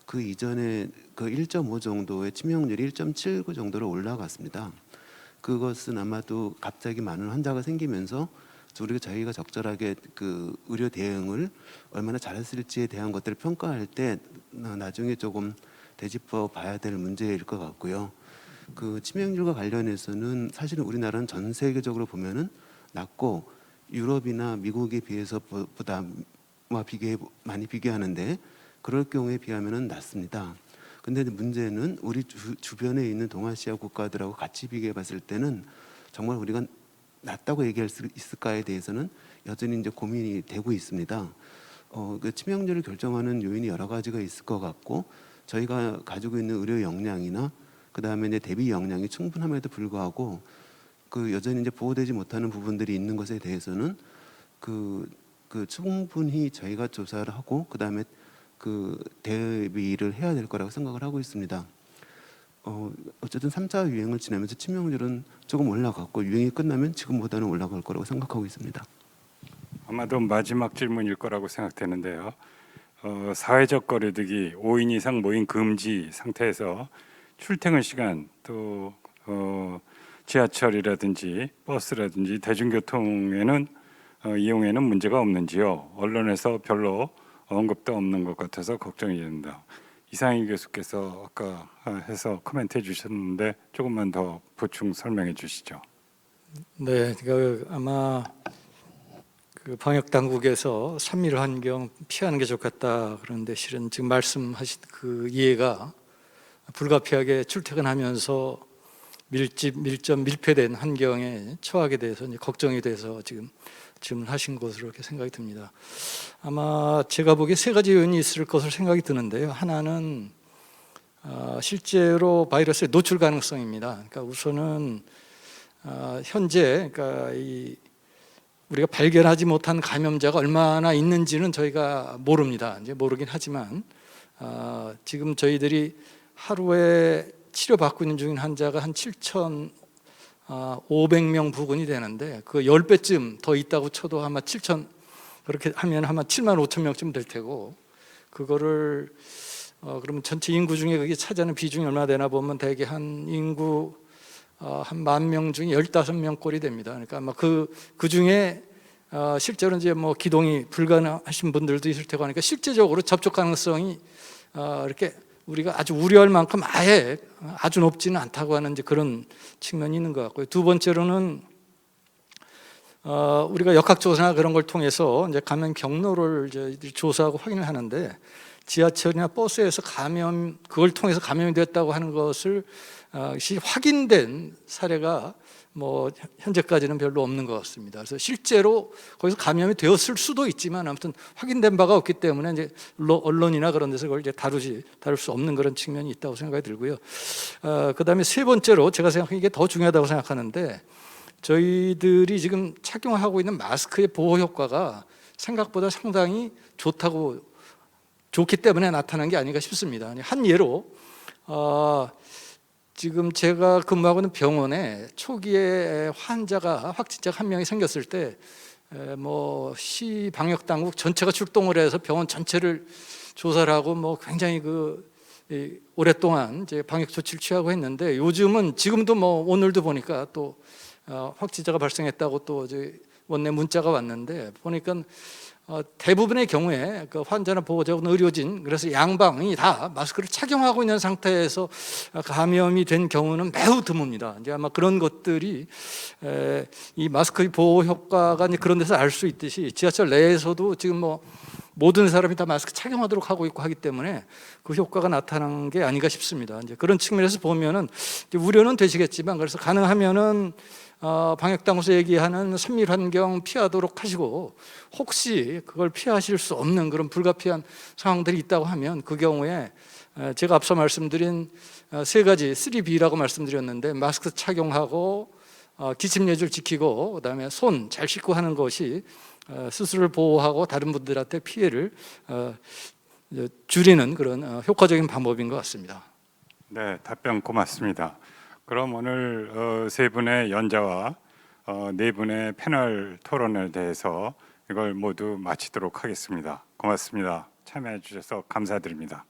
그 이전에 그 1.5 정도의 치명률이 1.79 정도로 올라갔습니다. 그것은 아마도 갑자기 많은 환자가 생기면서 저희가 적절하게 그 의료 대응을 얼마나 잘했을지에 대한 것들을 평가할 때 나중에 조금 되짚어 봐야 될 문제일 것 같고요. 그 치명률과 관련해서는 사실은 우리나라는 전 세계적으로 보면은 낮고 유럽이나 미국에 비해서 보다 많이 비교하는데 그럴 경우에 비하면은 낮습니다. 근데 문제는 우리 주변에 있는 동아시아 국가들하고 같이 비교해 봤을 때는 정말 우리가 낮다고 얘기할 수 있을까에 대해서는 여전히 이제 고민이 되고 있습니다. 그 치명률을 결정하는 요인이 여러 가지가 있을 것 같고 저희가 가지고 있는 의료 역량이나 그 다음에 이제 대비 역량이 충분함에도 불구하고 그 여전히 이제 보호되지 못하는 부분들이 있는 것에 대해서는 그 충분히 저희가 조사를 하고 그 다음에 그 대비를 해야 될 거라고 생각을 하고 있습니다. 어쨌든 3차 유행을 지나면서 치명률은 조금 올라갔고 유행이 끝나면 지금보다는 올라갈 거라고 생각하고 있습니다.
아마도 마지막 질문일 거라고 생각되는데요. 사회적 거리두기 5인 이상 모임 금지 상태에서 출퇴근 시간 또 지하철이라든지 버스라든지 대중교통에는 이용에는 문제가 없는지요? 언론에서 별로 언급도 없는 것 같아서 걱정이 됩니다. 이상희 교수께서 아까 해서 코멘트해 주셨는데 조금만 더 보충 설명해 주시죠.
네, 아마 그 방역 당국에서 산밀 환경 피하는 게 좋겠다 그런데 실은 지금 말씀하신 그 이해가 불가피하게 출퇴근하면서 밀폐된 환경에 처하게 돼서 이제 걱정이 돼서 지금 질문하신 것으로 이렇게 생각이 듭니다. 아마 제가 보기에 세 가지 요인이 있을 것으로 생각이 드는데요. 하나는 실제로 바이러스의 노출 가능성입니다. 그러니까 우선은 현재 그러니까 우리가 발견하지 못한 감염자가 얼마나 있는지는 저희가 모릅니다. 이제 모르긴 하지만 지금 저희들이 하루에 치료받고 있는 중인 환자가 한 7,500명 부근이 되는데 그 10배쯤 더 있다고 쳐도 아마 7,000 그렇게 하면 아마 75,000명쯤 될 테고 그거를 그러면 전체 인구 중에 그게 차지하는 비중이 얼마나 되나 보면 대개 한 인구 한 10,000명 중에 15명 꼴이 됩니다. 그러니까 아마 그 중에 실제로 이제 뭐 기동이 불가능하신 분들도 있을 테고 하니까 실제적으로 접촉 가능성이 이렇게 우리가 아주 우려할 만큼 아예 아주 높지는 않다고 하는 이제 그런 측면이 있는 것 같고요. 두 번째로는 우리가 역학조사나 그런 걸 통해서 이제 감염 경로를 이제 조사하고 확인을 하는데 지하철이나 버스에서 그걸 통해서 감염이 됐다고 하는 것을 확인된 사례가 뭐 현재까지는 별로 없는 것 같습니다. 그래서 실제로 거기서 감염이 되었을 수도 있지만 아무튼 확인된 바가 없기 때문에 이제 언론이나 그런 데서 그걸 이제 다룰 수 없는 그런 측면이 있다고 생각이 들고요. 그다음에 세 번째로 제가 생각하기에 이게 더 중요하다고 생각하는데 저희들이 지금 착용하고 있는 마스크의 보호 효과가 생각보다 상당히 좋기 때문에 나타난 게 아닌가 싶습니다. 한 예로 지금 제가 근무하고 있는 병원에 초기에 확진자가 한 명이 생겼을 때 뭐 시 방역 당국 전체가 출동을 해서 병원 전체를 조사를 하고 뭐 굉장히 오랫동안 이제 방역 조치를 취하고 했는데, 요즘은 지금도 뭐 오늘도 보니까 또 확진자가 발생했다고 또 이제 원내 문자가 왔는데, 보니까 대부분의 경우에 그 환자나 보호자나 의료진, 그래서 양방이 다 마스크를 착용하고 있는 상태에서 감염이 된 경우는 매우 드뭅니다. 이제 아마 그런 것들이 이 마스크의 보호 효과가 이제 그런 데서 알 수 있듯이 지하철 내에서도 지금 뭐 모든 사람이 다 마스크 착용하도록 하고 있고 하기 때문에 그 효과가 나타난 게 아닌가 싶습니다. 이제 그런 측면에서 보면은 이제 우려는 되시겠지만, 그래서 가능하면은 방역당국에서 얘기하는 선밀 환경 피하도록 하시고, 혹시 그걸 피하실 수 없는 그런 불가피한 상황들이 있다고 하면 그 경우에 제가 앞서 말씀드린 세 가지 3B라고 말씀드렸는데, 마스크 착용하고 기침 예절 지키고 그다음에 손 잘 씻고 하는 것이 스스로를 보호하고 다른 분들한테 피해를 줄이는 그런 효과적인 방법인 것 같습니다.
네, 답변 고맙습니다. 그럼 오늘 세 분의 연자와 네 분의 패널 토론에 대해서 이걸 모두 마치도록 하겠습니다. 고맙습니다. 참여해 주셔서 감사드립니다.